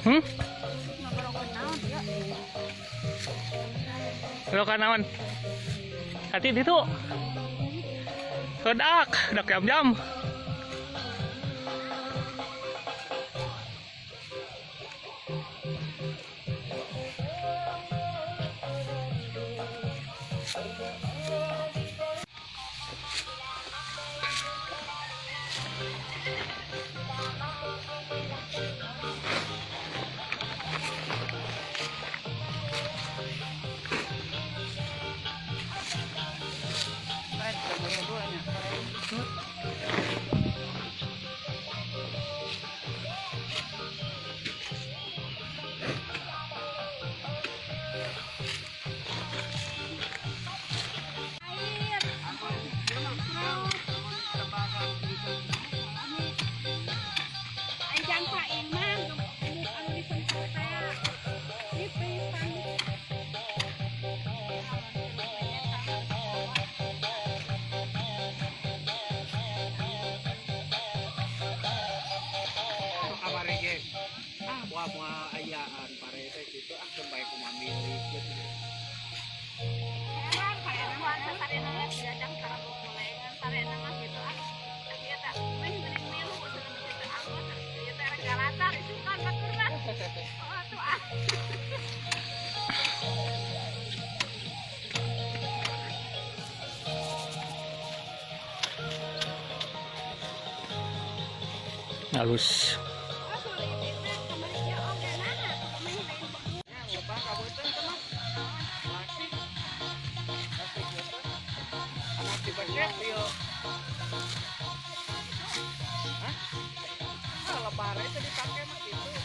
Hmm? Belokan naon? Hati itu. Kedak, dak jam-jam. Wah ayaan parete gitu sampai ku mamili gitu. Heran kayak nama sarena diajak cara bolengan sarena mah gitu tapi eta mending milu usaha kita anggot ieu teh rek galata itu kan batur mah. Oh tuh ah. Halus. Lebaran itu dipakai mah gitu.